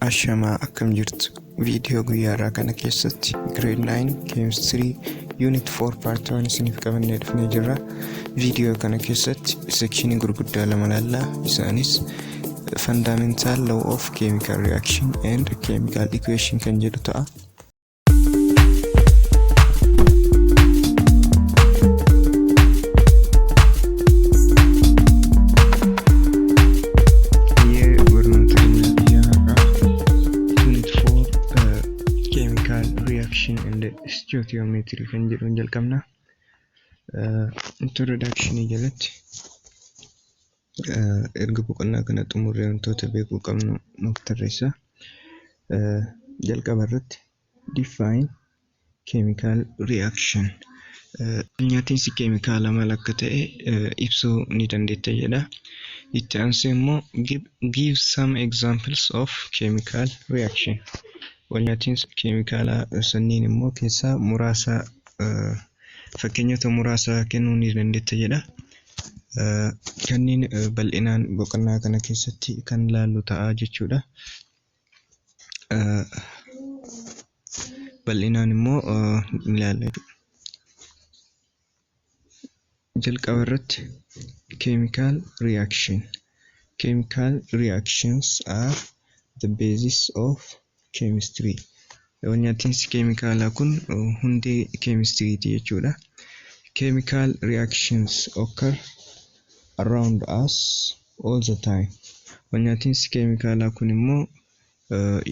Ashama akkam jirtu video guyyaarraa kana keessatti grade-9 chemistry Unit-4 part-1 isiniif qabannee dhufnee jirra. Video kana keessatti sekshinii gurguddaa lama laallaa, isaanis fundamental law of chemical reaction and chemical equation kan jedhu ta'a. Geometry kan jedhuun jalqabna. Introduction jalatti erga boqonnaa kana xumurree wantoota beekuu qabnu nuuf tarreessa. Jalqaba irratti define chemical reaction. Nyaatinsi keemikaala maal akka ta'e ibsuu ni dandeetta jedha. Itti aansee immoo give some examples of chemical reaction. Nyaatinsi keemikaala sanniin immoo keessaa muraasa fakkeenyota muraasa kennuu ni dandeetta jedha. Kanneen bal'inaan boqonnaa kana keessatti kan laallu ta'a jechuudha. Bal'inaan immoo ilaalla. Jalqaba irratti chemical reaction. Chemical reactions are the basis of chemistry. Nyaatinsi keemikaalaa kun hundee chemistry jechuudha. Chemical reactions occur around us all the time. Nyaatinsi keemikaalaa kun immoo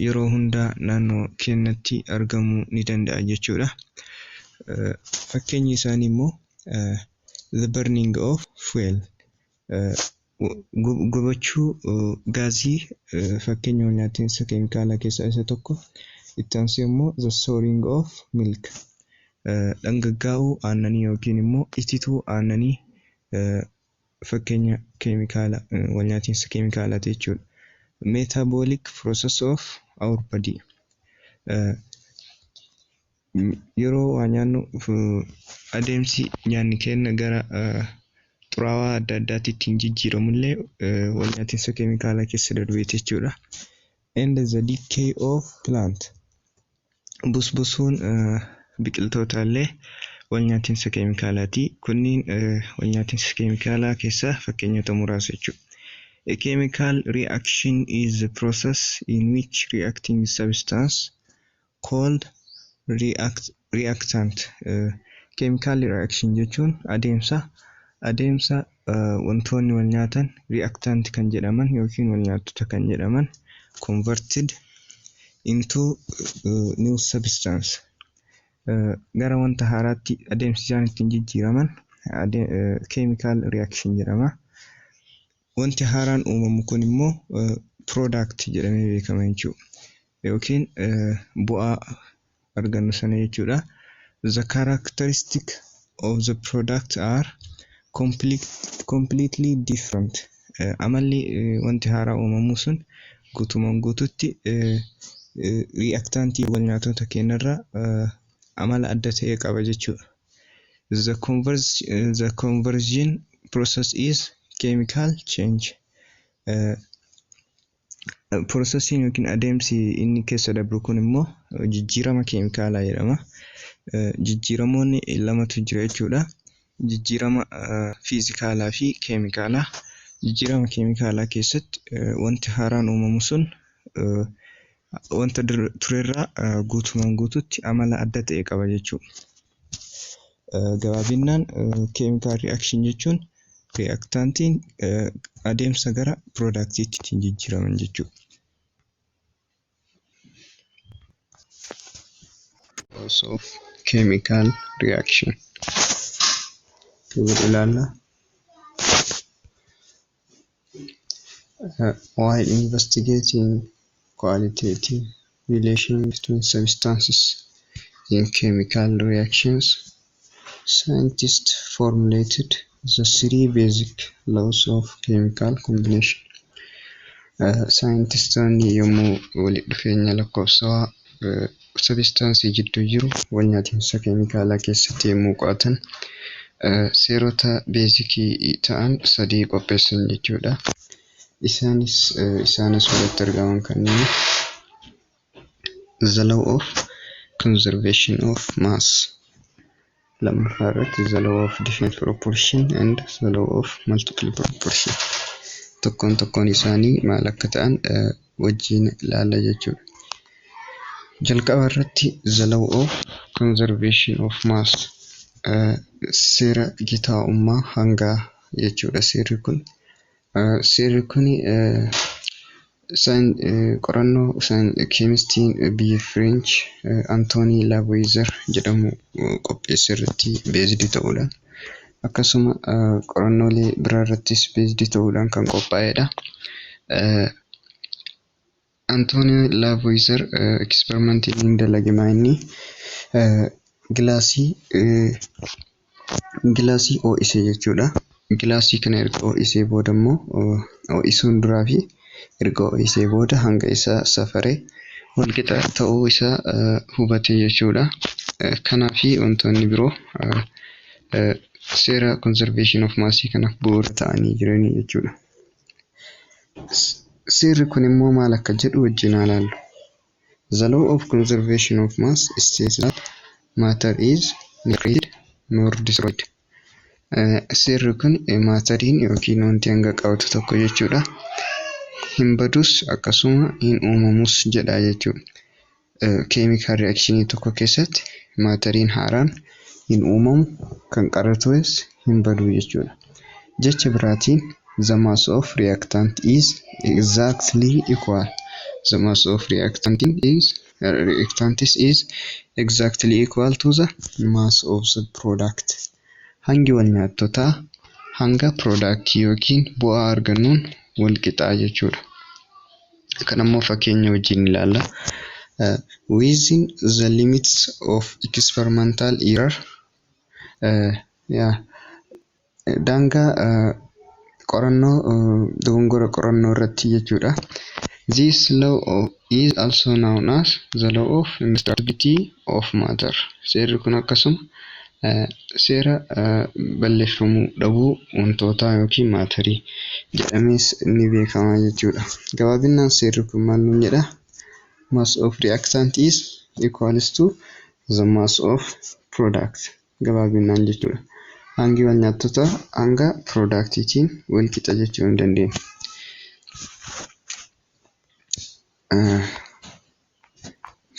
yeroo hundaa naannoo keenyatti argamuu ni danda'a jechuudha. Fakkeenyi isaanii immoo the burning of fuel. Gubachuu gaazii fakkeenya nyaatinsa keemikaalaa keessaa isa tokko. Itti aansee immoo the storing of milk. Dhangaggaa'uu aannanii yookiin immoo itituu aannanii fakkeenya keemikaala nyaatinsa keemikaalaa jechuudha. Metabolic process of our body. Yeroo waa nyaannu adeemsi nyaanni keenya gara xuraawaa adda addaatti ittiin jijjiiramullee nyaatinsa keemikaalaa keessa darbee jechuudha. And the decay of plant. Busbusuun biqiltoota illee nyaatinsa keemikaalaati. Kunniin nyaatinsa keemikaalaa keessaa fakkeenyota muraasa jechuudha. A chemical reaction is a process in which reacting substance called reactant. Chemical reaction jechuun adeemsa wantoonni wal nyaatan reactant kan jedhaman yookiin wal nyaatota kan jedhaman converted into new substance. Gara wanta haaraatti adeemsi isaan ittiin jijjiiraman chemical reaction jedhama. Wanti haaraan uumamu kun immoo product jedhamee beekama jechuudha. Yookiin bu'aa argannu sana jechuudha. The characteristic of the product are completely different. Amalli wanti haaraa uumamu sun guutumaan guututti reactantii wal nyaatota keenyarraa amala adda ta'e qaba jechuudha. The conversion process is chemical change. Processing yookiin adeemsi inni keessa darbu kun immoo jijjiirama keemikaalaa jedhama. Jijjiiramoonni lamatu jira jechuudha. Jijjiirama fiizikaalaa fi keemikaalaa. Jijjiirama keemikaalaa keessatti wanti haaraan uumamu sun wanta turerraa guutumaan guututti amala adda ta'e qaba jechuudha. Gabaabinaan chemical reaction jechuun reactantiin adeemsa gara productiitti ittiin jijjiiraman jechuudha. Laws of chemical reaction. While investigating qualitative relation between substances in chemical reactions, scientists formulated the three basic laws of chemical combination. Scientistoonni yommuu walitti dhufeenya lakkoofsawaa substance jidduu jiru wal nyaatinsa keemikaalaa keessatti yommuu qo'atan seerota beezikii ta'an sadii qopheessan jechuudha. Isaanis walitti argaman kanneen the law of conservation of mass. The law of definite proportion and the law of multiple proportion. Tokkoon isaanii maal akka ta'an wajjin ilaalla jechuudha. Jalqaba irratti the law of conservation of mass seera gitaa'ummaa hangaa jechuudha. Seerri kun qorannoo keemistiin biyya French Anthony Lavoisier jedhamu qopheesse irratti beesdi ta'uudhaan akkasuma qorannoolee biraa irrattis beesdi ta'uudhaan kan qophaa'edha. Anthony Lavoisier eksperimentii inni dalage inni gilaasii ho'isee jechuudha. Gilaasii kana erga ho'isee booda immoo ho'isuun duraa fi erga ho'isee booda hanga isaa safaree walqixa ta'uu isaa hubate jechuudha. Kanaafi wantoonni biroo seera conservation of mass kanaaf bu'uura ta'anii jiranii jechuudha. Seerri kun immoo maal akka jedhu wajjin ilaallu. The law of conservation of mass states that matter is neither created nor destroyed. Seerri kun maateriin yookiin wanti hanga qabatu tokko jechuudha. Hin badus akkasuma hin uumamus jedha jechuudha. Chemical reaction tokko keessatti maateriin haaraan hin uumamu, kan qaratuus hin badu jechuudha. Jecha biraatiin the mass of reactant is exactly equal. The mass of reactant is exactly equal to the mass of the product. Hangi wal nyaattotaa hanga product yookiin bu'aa argannuun wal qixaa jechuudha. Kanammoo fakkeenya wajjin ilaalla. Within the limits of experimental error, daangaa dogongora qorannoo irratti jechuudha. This law is also known as the law of indestructibility of matter. Seerri kun akkasuma seera balleeffamuu dhabuu wantootaa yookiin maatarii jedhamees ni beekama jechuudha. Gabaabinaan seerri kun maal nuun jedha? Mass of reactant is equals to the mass of product. Gabaabinaan jechuudha. Hangi wal nyaattota hanga productiitiin wal qixa jechuu hin dandeenye.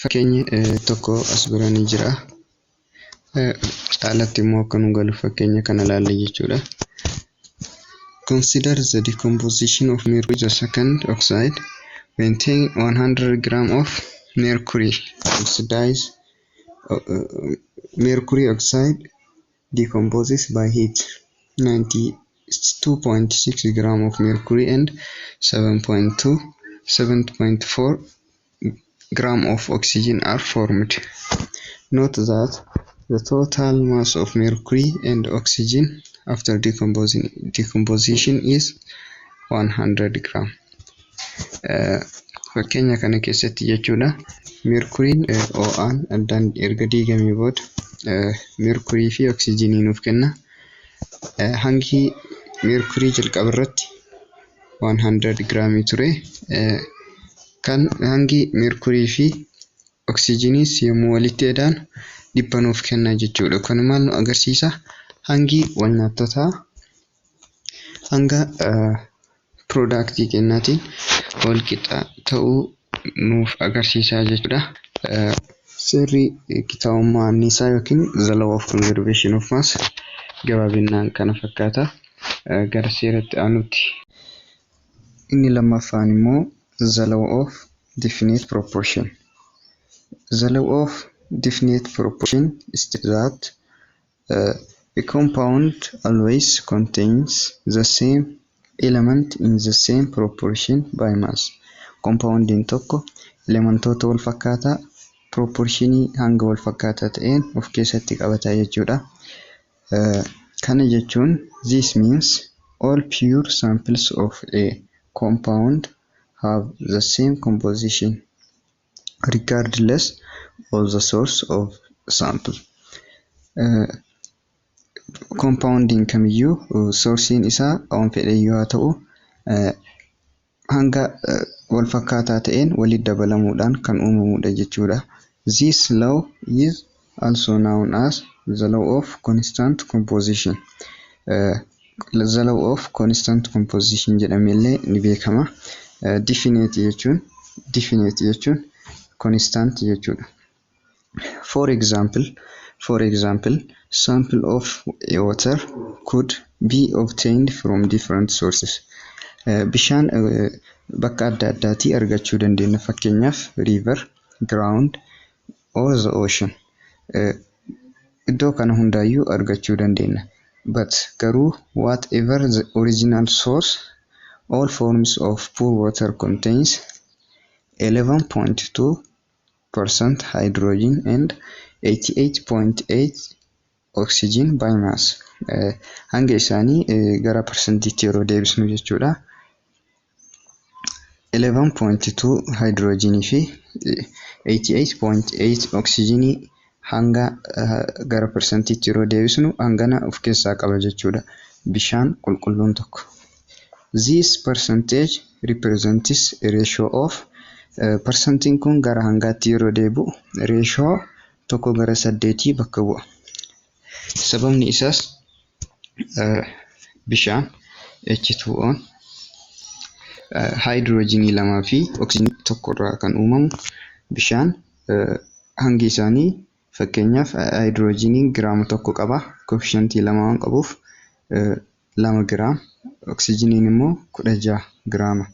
Fakkeenyi tokko as bira ni jira. Alatti immoo akka nu galu fakkeenya kana ilaalla jechuudha. Consider the decomposition of mercury the second oxide when 100 grams of mercury oxide decomposes by heat. 92.6 grams of mercury and 7.4 grams of oxygen are formed. Note that the total mass of mercury and oxygen after decomposition is 100 grams. Fakkeenya kana keessatti jechuudha. Mercuriin OA'n addaan erga diigamee booda mercurii fi oxygenii nuuf kenna. Hangi mercurii jalqaba irratti 100 giraamii ture. Kan hangi mercurii fi oxygeniis yommuu walitti hidhaan 100 nuuf kenna jechuudha. Kun maal nu agarsiisa? Hangi wal nyaattotaa hanga productii kennaatiin wal qixa ta'uu nuuf agarsiisa jechuudha. Seerri gitaa'ummaa anniisaa yookiin the law of conservation of mass gabaabinaan kana fakkaata. Gara seeratti aanutti. Inni lammaffaan immoo the law of definite proportion. The law of definite proportion states that a compound always contains the same element in the same proportion by mass. Compoundiin tokko elementoota wal fakkaataa proportionii hanga wal fakkaataa ta'een of keessatti qabata jechuudha. Kana jechuun this means all pure samples of a compound have the same composition regardless of the source of sample. Compounding kamiyyuu sourcein isaa waan fedhe yoo ta'u hanga wal fakkaataa ta'een walitti dabalamuudhaan kan uumamudha jechuudha. This law is also known as the law of constant composition. The law of constant composition jedhamee ni beekama. Definite jechuun constant jechuudha. For example, sample of water could be obtained from different sources. Bishaan bakka adda addaatii argachuu dandeenya. Fakkeenyaaf river, ground or the ocean. Iddoo kana hundaayyuu argachuu dandeenya. But garuu whatever the original source, all forms of pure water contains 11.2% hydrogen and 88.8 oxygen by mass. Hanga isaanii gara persentiitti yeroo deebisnu jechuudha. 11.2 hydrogen fi 88.8 oxygen hanga gara persentiitti yeroo deebisnu hangana of keessaa qaba jechuudha bishaan qulqulluun tokko. This percentage represents a ratio of percentiin kun gara hangaatti yeroo deebi'u ratio tokko gara 8 bakka bu'a. Sababni isaas bishaan H2O hydrogenii 2 fi oxygenii 1 irraa kan uumamu bishaan hangi isaanii fakkeenyaaf hydrogenii giraama 1 qaba, coefficientii 2 waan qabuuf 2 giraam, oxygeniin immoo 16 giraama.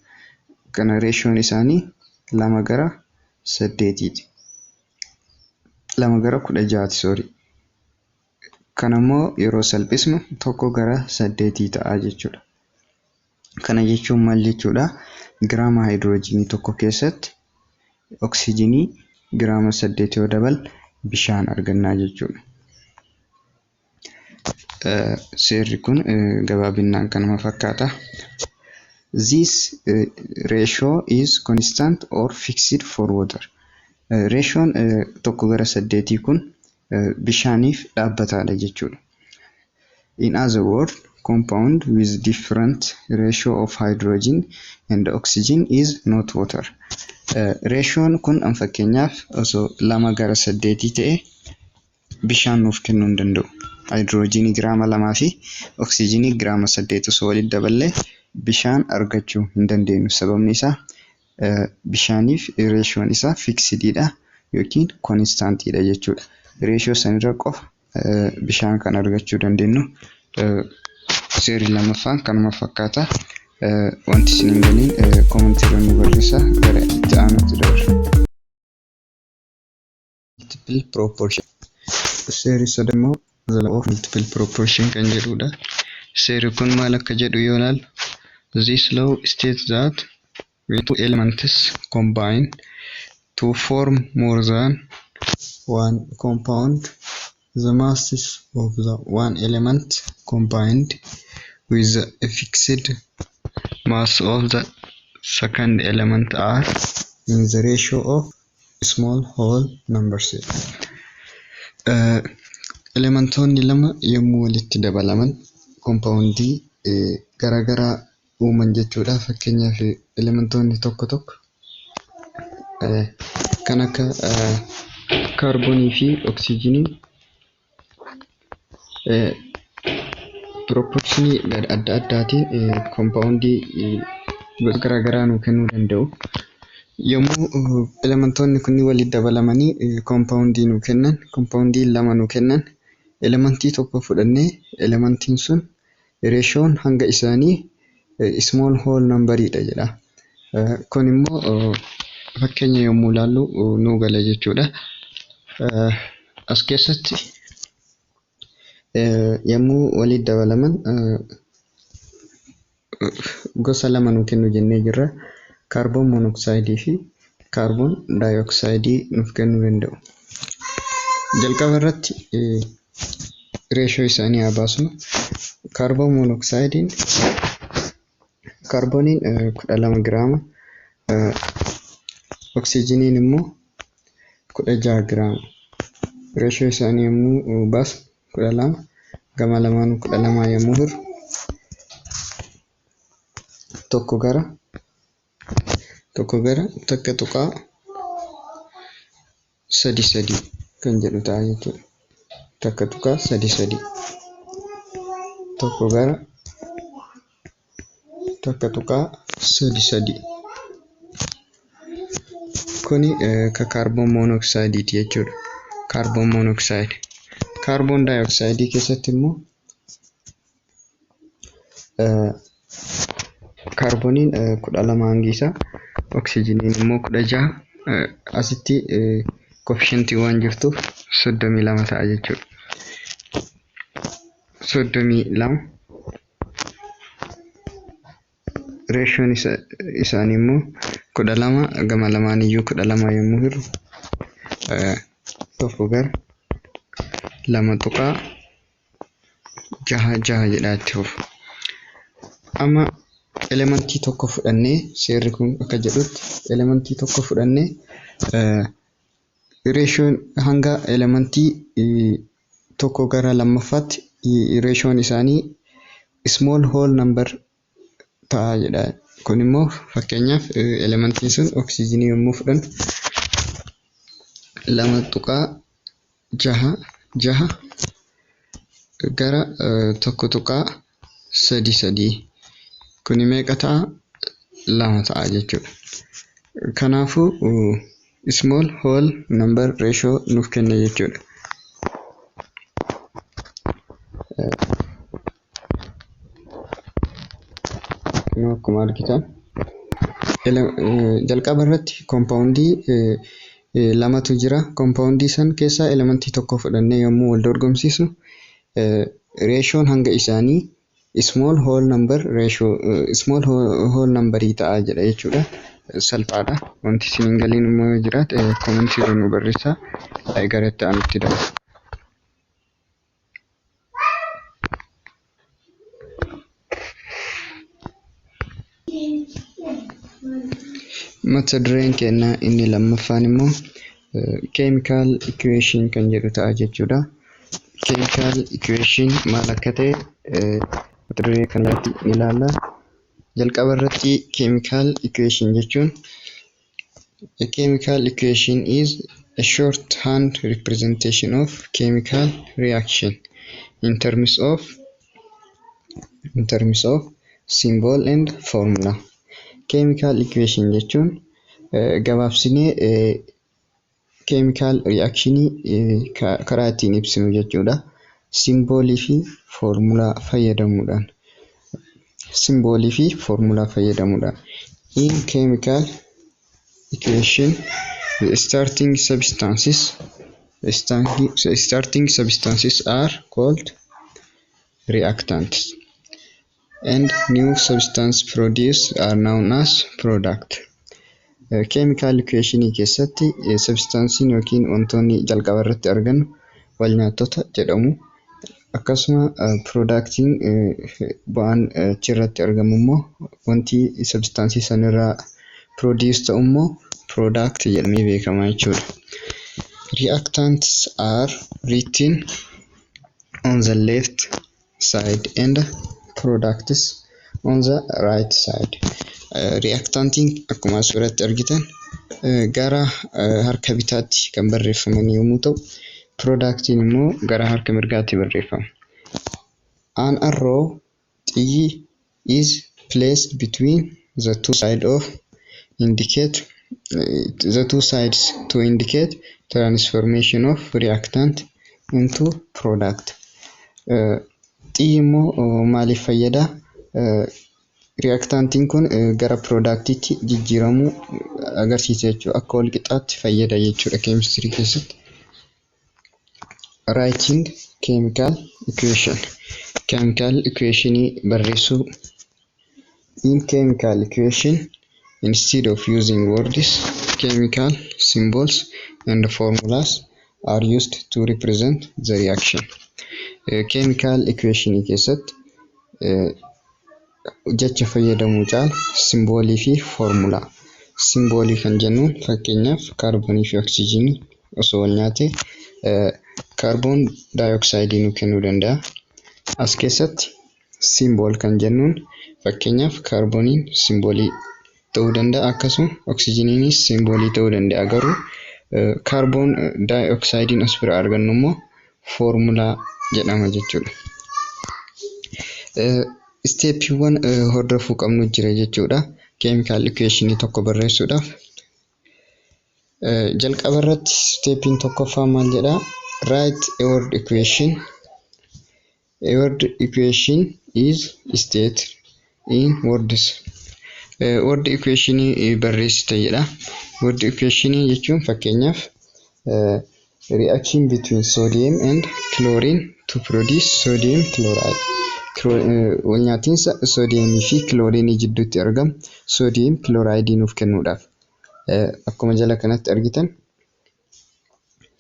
Kana ratioon isaanii 2 gara 8ti. 2 gara 16ti sorry. Kanammoo yeroo salphisnu 1 gara 8 ta'a jechuudha. Kana jechuun maal jechuudha? Giraama hydrogenii tokko keessatti oxygenii giraama 8 yoo dabal bishaan argannaa jechuudha. Seerri kun gabaabinaan kanuma fakkaata. This ratio is constant or fixed for water. Ratioon 1 gara 8 kun bishaaniif dhaabbataadha jechuudha. In other words, compound with different ratio of hydrogen and oxygen is not water. Ratioon kun fakkeenyaaf osoo 2 gara 8 ta'e bishaan nuuf kennuu hin danda'u. Hydrogenii giraama 2 fi oxygenii giraama 8 osoo walitti daballee bishaan argachuu hin dandeenyu. Sababni isaa bishaaniif ratioon isaa fixedidha yookiin constantidha jechuudha. Ratio sanirra qofa bishaan kan argachuu dandeenyu. Seerri lamaffaan kanuma fakkaata. Wanti isin hin galiin kommentiirra nu barreessaa gara itti aanutti dabarra. Multiple proportion. Seerri sadammoo the law of multiple proportion kan jedhudha. Seerri kun maal akka jedhu yoo ilaallu, this law states that when two elements combine to form more than one compound, the masses of the one element combined with a fixed mass of the second element are in the ratio of small whole numbers. Elementoonni lama yommuu walitti dabalaman compoundii garaagaraa uuman jechuudha. Fakkeenyaaf elementoonni tokko tokko kan akka kaarboonii fi oksijiinii proportionii adda addaatiin compoundii garaagaraa nuu kennuu danda'u. Yommuu elementoonni kunni walitti dabalamanii compoundii nuu kennan, compoundii lama nuu kennan, elementii tokko fudhannee elementiin sun ratioon hanga isaanii small whole numberidha jedha. Kun immoo fakkeenya yommuu ilaallu nuu gala jechuudha. As keessatti yommuu walitti dabalaman gosa lama nuu kennu jennee jirra. Carbon monoxide fi carbon dioxide nuuf kennuu danda'u. Jalqaba irratti ratio isaanii haa baasnu. Carbon monoxide carboniin 12 giraama, oxygeniin immoo 16 giraama. Ratio isaanii yommuu baasnu 12 gama lamaanuu 12 yommuu hiru 1 gara tokko gara takka tuqaa sadi kan jedhu ta'a jechuudha. Takka tuqaa sadi tokko gara takka tuqaa sadi kuni ka carbon monoxide jechuudha. Carbon monoxide. Carbon dioxide keessatti immoo kaarbooniin 12 hangi isaa, oksijiniin immoo 16 asitti koefficientii waan jirtuuf 32 ta'a jechuudha. 32 reeshoon isaanii immoo 12 gama lamaan iyyuu 12 yommuu jiru tokko gara 2 tuqaa 6 jedhaatti fufu. Amma elementii tokko fudhannee seerri kun akka jedhutti elementii tokko fudhannee reeshoon hanga elementii tokko gara lammaffaatti reeshoon isaanii small whole number ta'a jedha. Kun immoo fakkeenyaaf elementiin sun oksijinii yommuu fudhan 2 tuqaa 6 gara 1 tuqaa 3 kun meeqa ta'a? 2 ta'a jechuudha. Kanaafuu small whole number ratio nuuf kenna jechuudha. Akkuma argitan jalqaba irratti compoundii lamatu jira. Compoundii san keessaa elementii tokko fudhannee yommuu wal dorgomsiisnu reeshoon hanga isaanii small whole number ratio small whole number ta'a jedha jechuudha. Salphaadha. Wanti isin hin galiin immoo jiraate commentii nu barreessaa garatti aanutti dabalu. Mata dureen keenya inni lammaffaan immoo chemical equation kan jedhu ta'a jechuudha. Chemical equation maal akka ta'e mata duree kanatti ilaalla. Jalqaba irratti chemical equation jechuun a chemical equation is a shorthand representation of chemical reaction in terms of symbol and formula. Chemical equation jechuun gabaabsinee chemical reaction karaa ittiin ibsinu jechuudha. Simboolii fi formula fayyadamuudhaan. In chemical equation, the starting substances are called reactants, and new substance produced are known as product. Chemical equation keessatti substansiin yookiin wantoonni jalqaba irratti argan wal nyaattota jedhamu. Akkasuma productiin bu'aan achirratti argamu immoo wanti substansii sanirraa produce ta'u immoo product jedhamee beekama jechuudha. Reactants are written on the left side and products on the right side. Reactantiin akkuma suuratti argitan gara harka bitaatti kan barreeffaman yommuu ta'u, productiin immoo gara harka mirgaatti barreeffama. An arrow xiyyi is placed between the two sides to indicate transformation of reactant into product. Xiyyi immoo maaliif fayyada? Reactantiin kun gara productitti jijjiiramuu agarsiisa jechuudha. Akka wal qixaatti fayyada jechuudha chemistry keessatti. Writing chemical equation. Chemical equation barreessuu. In chemical equation, instead of using words, chemical symbols and formulas are used to represent the reaction. Chemical equation keessatti jecha fayyadamuu caala simboolii fi formula. Simboolii kan jennuun fakkeenyaaf kaarboonii fi oksijinii osoo wal nyaate kaarboon daayoksaaydii nu kennuu danda'a. As keessatti simbool kan jennuun fakkeenyaaf kaarbooniin simboolii ta'uu danda'a akkasuma oksijiniinis simboolii ta'uu danda'a garuu kaarboon daayioksaaydiin as bira argannu immoo foormulaa jedhama jechuudha. Isteeppiiwwan hordofuu qabnu jira jechuudha keemikaal equationii tokko barreessuudhaaf. Jalqaba irratti isteeppiin tokkoffaa maal jedhaa? Write a word equation. A word equation is stated in words. Word equationii barreessite jedha. Word equationii jechuun fakkeenyaaf reaction between sodium and chlorine to produce sodium chloride. Walnyaatinsa soodiyemii fi kiloorinii jidduutti argamu soodiyem kilooraayidii nuuf kennuudhaaf. Akkuma jala kanatti argitan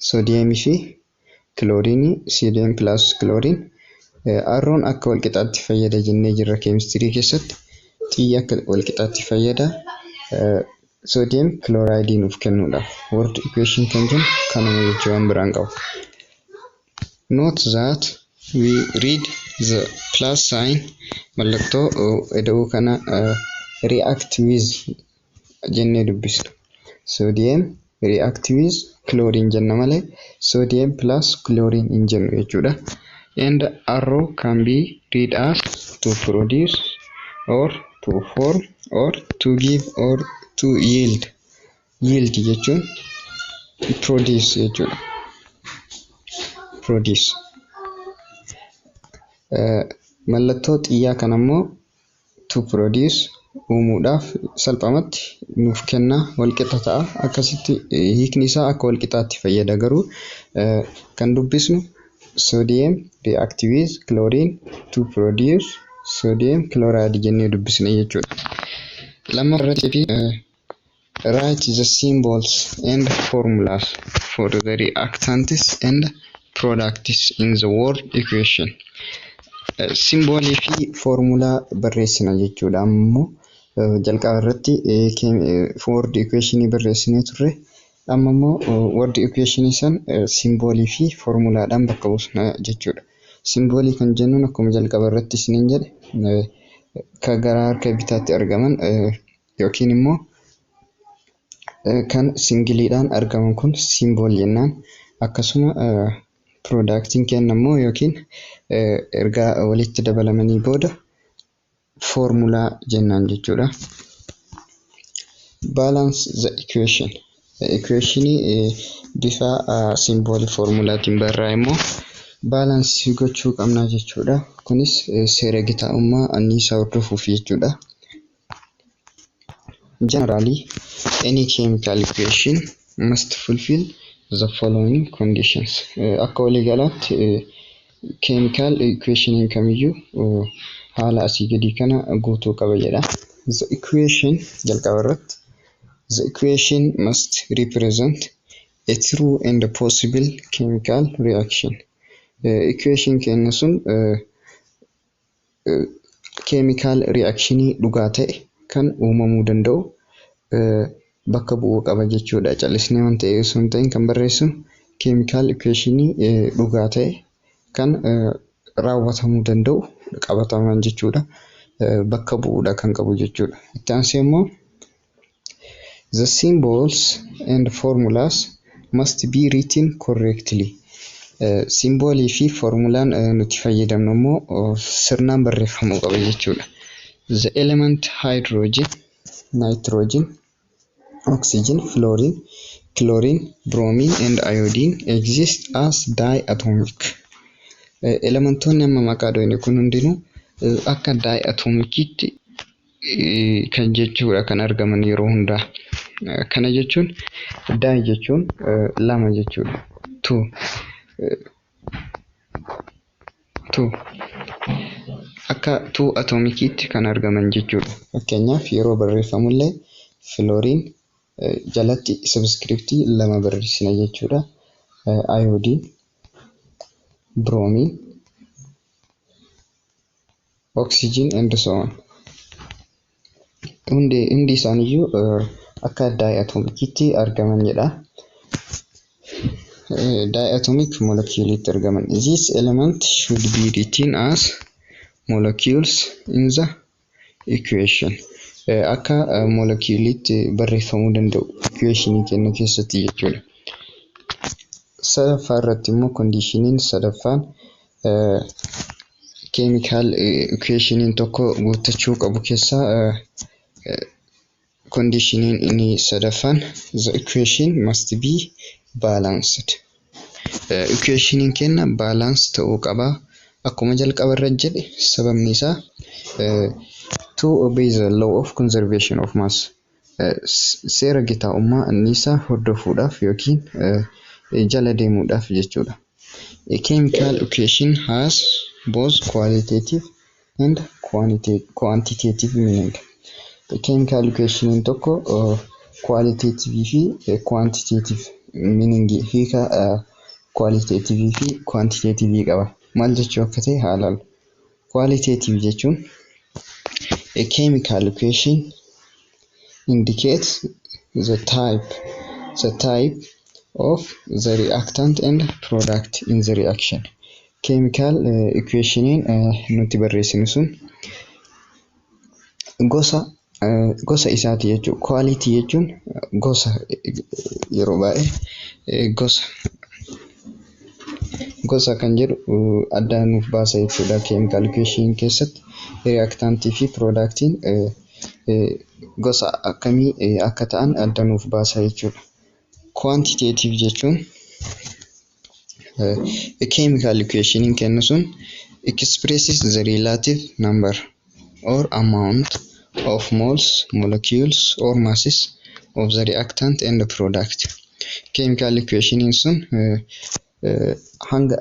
soodiyemii fi kiloorinii soodiyem plus kiloorin arroon akka walqixaatti fayyada jennee jirra keemistirii keessatti. Xiyyi akka walqixaatti fayyada soodiyem kilooraayidii nuuf kennuudhaaf. Word equation kan jennu kanuma jechuun biraan qabu. Note that we read the plus sign mallattoo eda'uu kana react with jennee dubbisna. Sodium react with chlorine jenna malee sodium plus chlorine hin jennu jechuudha. And arrow can be read as to produce or to form or to give or to yield. Yield jechuun produce jechuudha. Produce. Mallattoo xiyyaa kana immoo to produce uumuudhaaf salphamatti nuuf kenna walqixa ta'a. Akkasitti hiikni isaa akka walqixaatti fayyada garuu kan dubbisnu sodium react with chlorine to produce sodium chloride jennee dubbisna jechuudha. Lammaffatti write the symbols and formulas for the reactants and products in the word equation. Simboolii fi foormulaa barreessina jechuudha. Ammoo jalqaba irratti word equationii barreessinee turre. Amma immoo word equationii san simboolii fi foormulaadhaan bakka buusna jechuudha. Simboolii kan jennuun akkuma jalqaba irratti isiniin jedhe kan gara harka bitaatti argaman yookiin immoo kan singiliidhaan argaman kun simbool jennaan. Akkasuma productiin kenna immoo yookiin ergaa walitti dabalamanii booda foormulaa jennaan jechuudha. Balance the equation. Equationii bifa simboolii foormulaatiin barraa'e immoo baalaansii gochuu qabna jechuudha. Kunis seera gitaa'ummaa anniisaa hordofuuf jechuudha. Generally, any chemical equation must fulfill the following conditions. Akka waliigalaatti chemical equation kamiyyuu haala asii gadii kana guutuu qaba jedha. The equation jalqaba irratti the equation must represent a true and a possible chemical reaction. Equation kenna sun chemical reactionii dhugaa ta'e kan uumamuu danda'u bakka bu'uu qaba jechuudha. Callisnee waan ta'eef osoo hin ta'in kan barreessinu chemical equationii dhugaa ta'e kan raawwatamuu danda'u qabatamaan jechuudha. Bakka bu'uudha kan qabu jechuudha. Itti aansee immoo the symbols and formulas must be written correctly. Simboolii fi foormulaan nuti fayyadamnu immoo sirnaan barreeffamuu qaba jechuudha. The element hydrogen, nitrogen, oxygen, fluorine, chlorine, bromine and iodine exist as diatomic. Elementoonni amma maqaa dhoofne kun hundinuu akka diatomikiitti kan jechuudha kan argaman yeroo hundaa. Kana jechuun di jechuun lama jechuudha. Two akka two atomikiitti kan argaman jechuudha. Fakkeenyaaf yeroo barreeffamullee fluorine jalatti subscriptii lama barreessina jechuudha. Iodine, bromine, oxygen and so on. Hundi isaaniiyyuu akka diatomikiitti argaman jedha. Diatomic molecule'itti argaman. These elements should be written as molecules in the equation. akka molecule'itti barreeffamuu danda'u equation kennu keessatti jechuudha. Sadaffaa irratti immoo conditionin sadaffaan chemical equation tokko guuttachuu qabu keessaa conditionin inni sadaffaan the equation must be balanced. Equation kenna balance ta'uu qaba. Akkuma jalqaba irra jedhe sababni isaa to obey the law of conservation of mass. Seera gitaa'ummaa anniisaa hordofuudhaaf yookiin jala deemuudhaaf jechuudha. A chemical equation has both qualitative and quantitative meaning. A chemical equation tokko qualitative fi quantitative meaning hiika qualitative fi quantitative qaba. Maal jechuu akka ta'e haa ilaallu. Qualitative jechuun a chemical equation indicates the type of the reactant and product in the reaction. Chemical equation nuti barreessinu sun gosa isaati jechuudha. Quality jechuun gosa yeroo baay'ee gosa kan jedhu adda nuuf baasa jechuudha. Chemical equation keessatti reactant fi productiin gosa akkamii akka ta'an adda nuuf baasa jechuudha. Quantitative jechuun a chemical equation kennu sun expresses the relative number or amount of moles, molecules or masses of the reactant and the product. Chemical equation sun hanga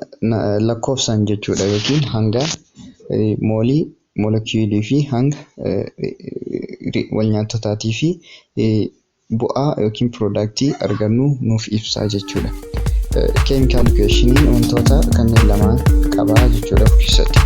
lakkoofsaan jechuudha yookiin hanga moolii, molecuulii fi hanga wal nyaatotaatii fi bu'aa yookiin productii argannu nuuf ibsaa jechuudha. Chemical equation wantoota kanneen lamaan qabaa jechuudha of keessatti.